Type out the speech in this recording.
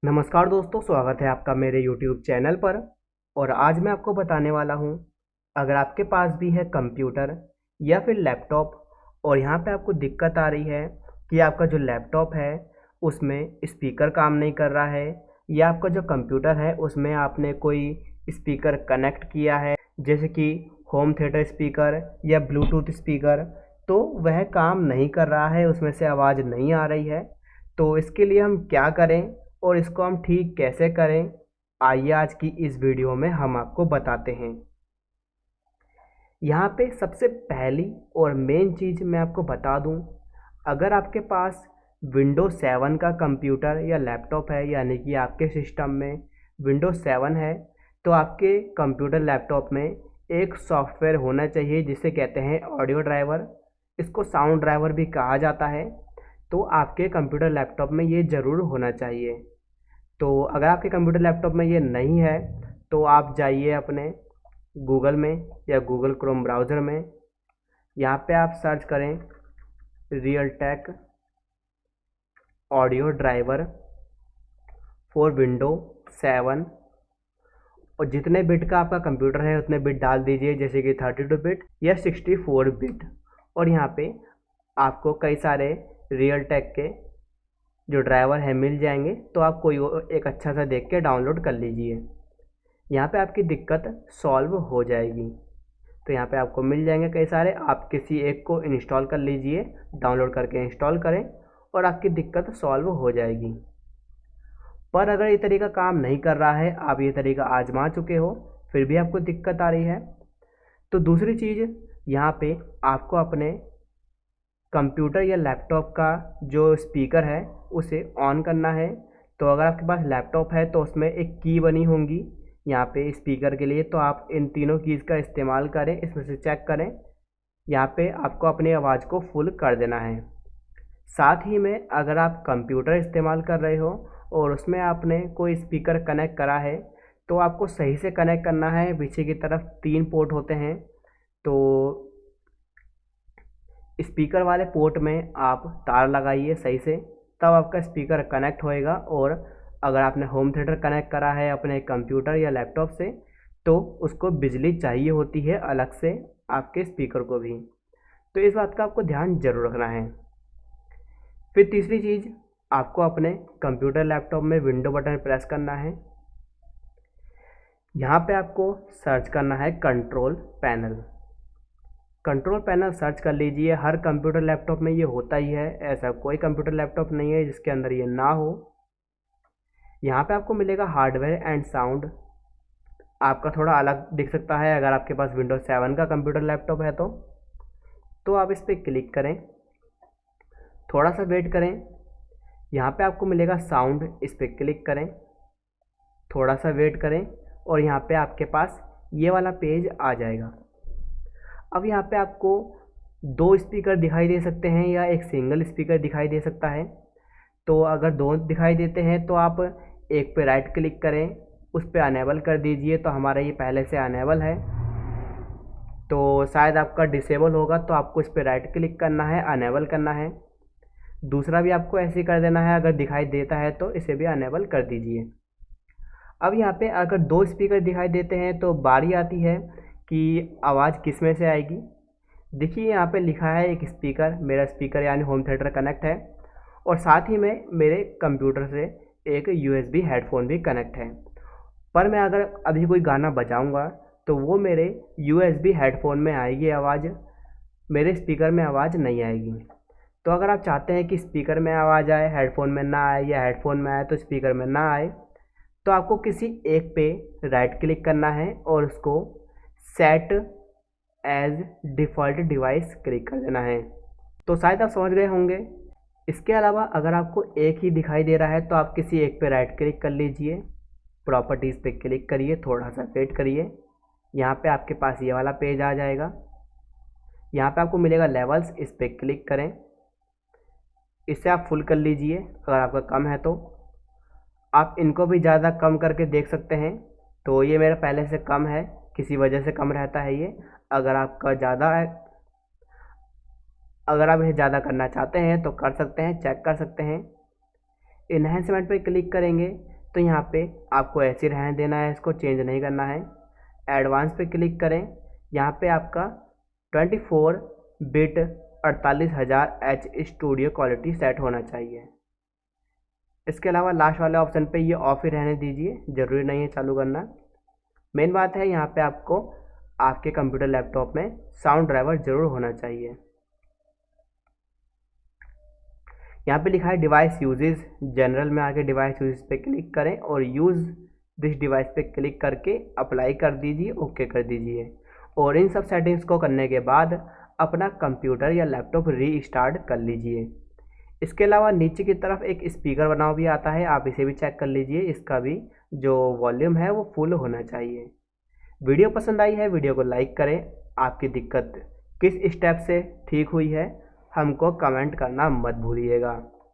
नमस्कार दोस्तों, स्वागत है आपका मेरे YouTube चैनल पर। और आज मैं आपको बताने वाला हूं, अगर आपके पास भी है कंप्यूटर या फिर लैपटॉप और यहां पे आपको दिक्कत आ रही है कि आपका जो लैपटॉप है उसमें स्पीकर काम नहीं कर रहा है, या आपका जो कंप्यूटर है उसमें आपने कोई स्पीकर कनेक्ट किया है जैसे कि होम थिएटर स्पीकर या ब्लूटूथ स्पीकर, तो वह काम नहीं कर रहा है, उसमें से आवाज़ नहीं आ रही है। तो इसके लिए हम क्या करें और इसको हम ठीक कैसे करें, आइए आज की इस वीडियो में हम आपको बताते हैं। यहाँ पे सबसे पहली और मेन चीज़ मैं आपको बता दूँ, अगर आपके पास विंडोज 7 का कंप्यूटर या लैपटॉप है, यानी कि आपके सिस्टम में विंडोज 7 है, तो आपके कंप्यूटर लैपटॉप में एक सॉफ्टवेयर होना चाहिए जिसे कहते हैं ऑडियो ड्राइवर। इसको साउंड ड्राइवर भी कहा जाता है। तो आपके कंप्यूटर लैपटॉप में ये ज़रूर होना चाहिए। तो अगर आपके कंप्यूटर लैपटॉप में ये नहीं है तो आप जाइए अपने गूगल में या गूगल क्रोम ब्राउज़र में, यहाँ पे आप सर्च करें Realtek audio driver for window 7, और जितने बिट का आपका कंप्यूटर है उतने बिट डाल दीजिए, जैसे कि 32 बिट या 64 बिट। और यहाँ पे आपको कई सारे रियल टेक के जो ड्राइवर है मिल जाएंगे, तो आप कोई एक अच्छा सा देख के डाउनलोड कर लीजिए। यहाँ पे आपकी दिक्कत सॉल्व हो जाएगी। तो यहाँ पे आपको मिल जाएंगे कई सारे, आप किसी एक को इंस्टॉल कर लीजिए, डाउनलोड करके इंस्टॉल करें और आपकी दिक्कत सॉल्व हो जाएगी। पर अगर ये तरीका काम नहीं कर रहा है, आप ये तरीका आजमा चुके हो फिर भी आपको दिक्कत आ रही है, तो दूसरी चीज़ यहाँ पे आपको अपने कंप्यूटर या लैपटॉप का जो स्पीकर है उसे ऑन करना है। तो अगर आपके पास लैपटॉप है तो उसमें एक की बनी होंगी यहाँ पे स्पीकर के लिए, तो आप इन तीनों कीज़ का इस्तेमाल करें, इसमें से चेक करें। यहाँ पे आपको अपनी आवाज़ को फुल कर देना है। साथ ही में अगर आप कंप्यूटर इस्तेमाल कर रहे हो और उसमें आपने कोई स्पीकर कनेक्ट करा है, तो आपको सही से कनेक्ट करना है। पीछे की तरफ 3 पोर्ट होते हैं, तो स्पीकर वाले पोर्ट में आप तार लगाइए सही से, तब आपका स्पीकर कनेक्ट होएगा। और अगर आपने होम थिएटर कनेक्ट करा है अपने कंप्यूटर या लैपटॉप से, तो उसको बिजली चाहिए होती है अलग से आपके स्पीकर को भी। तो इस बात का आपको ध्यान जरूर रखना है। फिर तीसरी चीज़, आपको अपने कंप्यूटर लैपटॉप में विंडो बटन प्रेस करना है। यहाँ पे आपको सर्च करना है control panel. Control panel search कर लीजिए, हर कंप्यूटर लैपटॉप में ये होता ही है, ऐसा कोई कंप्यूटर लैपटॉप नहीं है जिसके अंदर ये ना हो। यहाँ पे आपको मिलेगा हार्डवेयर एंड साउंड, आपका थोड़ा अलग दिख सकता है अगर आपके पास विंडोज 7 का कंप्यूटर लैपटॉप है तो आप इस पर क्लिक करें, थोड़ा सा वेट करें। यहाँ पे आपको मिलेगा साउंड, इस पर क्लिक करें, थोड़ा सा वेट करें और यहाँ पे आपके पास ये वाला पेज आ जाएगा। अब यहाँ पे आपको 2 स्पीकर दिखाई दे सकते हैं या एक सिंगल स्पीकर दिखाई दे सकता है। तो अगर 2 दिखाई देते हैं तो आप एक पे राइट क्लिक करें, उस पर अनेबल कर दीजिए। तो हमारा ये पहले से अनेबल है, तो शायद आपका डिसेबल होगा, तो आपको इस पर राइट क्लिक करना है, अनेबल करना है। दूसरा भी आपको ऐसे ही कर देना है, अगर दिखाई देता है तो इसे भी अनेबल कर दीजिए। अब यहाँ पे अगर 2 स्पीकर दिखाई देते हैं तो बारी आती है कि आवाज़ किस में से आएगी। देखिए यहाँ पे लिखा है एक स्पीकर, मेरा स्पीकर यानी होम थिएटर कनेक्ट है, और साथ ही में मेरे कंप्यूटर से एक यूएसबी हेडफोन भी कनेक्ट है। पर मैं अगर अभी कोई गाना बजाऊंगा तो वो मेरे यूएसबी हेडफोन में आएगी आवाज़, मेरे स्पीकर में आवाज़ नहीं आएगी। तो अगर आप चाहते हैं कि स्पीकर में आवाज़ आए, हेडफोन में ना आए, या हेडफोन में आए तो स्पीकर में ना आए, तो आपको किसी एक पे राइट क्लिक करना है और उसको set as default device click कर देना है। तो शायद आप समझ गए होंगे। इसके अलावा अगर आपको एक ही दिखाई दे रहा है तो आप किसी एक पे राइट क्लिक कर लीजिए, प्रॉपर्टीज़ पे क्लिक करिए, थोड़ा सा वेट करिए, यहाँ पे आपके पास ये वाला पेज आ जाएगा। यहाँ पे आपको मिलेगा लेवल्स, इस पर क्लिक करें, इससे आप फुल कर लीजिए। अगर आपका कम है तो आप इनको भी ज़्यादा कम करके देख सकते हैं। तो ये मेरा पहले से कम है, किसी वजह से कम रहता है ये। अगर आपका ज़्यादा है, अगर आप इसे ज़्यादा करना चाहते हैं तो कर सकते हैं, चेक कर सकते हैं। इन्हेंसमेंट पे क्लिक करेंगे तो यहाँ पे आपको ऐसे रहने देना है, इसको चेंज नहीं करना है। एडवांस पे क्लिक करें, यहाँ पे आपका 24 bit 48,000H studio quality set होना चाहिए। इसके अलावा लास्ट वाले ऑप्शन पे ये ऑफ ही रहने दीजिए, ज़रूरी नहीं है चालू करना। मेन बात है यहाँ पे आपको आपके कंप्यूटर लैपटॉप में साउंड ड्राइवर ज़रूर होना चाहिए। यहाँ पे लिखा है डिवाइस यूजेस, जनरल में आके डिवाइस यूजेस पे क्लिक करें और यूज़ दिस डिवाइस पे क्लिक करके अप्लाई कर दीजिए, ओके कर दीजिए। और इन सब सेटिंग्स को करने के बाद अपना कंप्यूटर या लैपटॉप रीस्टार्ट कर लीजिए। इसके अलावा नीचे की तरफ एक स्पीकर बनाओ भी आता है, आप इसे भी चेक कर लीजिए, इसका भी जो वॉल्यूम है वो फुल होना चाहिए। वीडियो पसंद आई है, वीडियो को लाइक करें। आपकी दिक्कत किस स्टेप से ठीक हुई है हमको कमेंट करना मत भूलिएगा।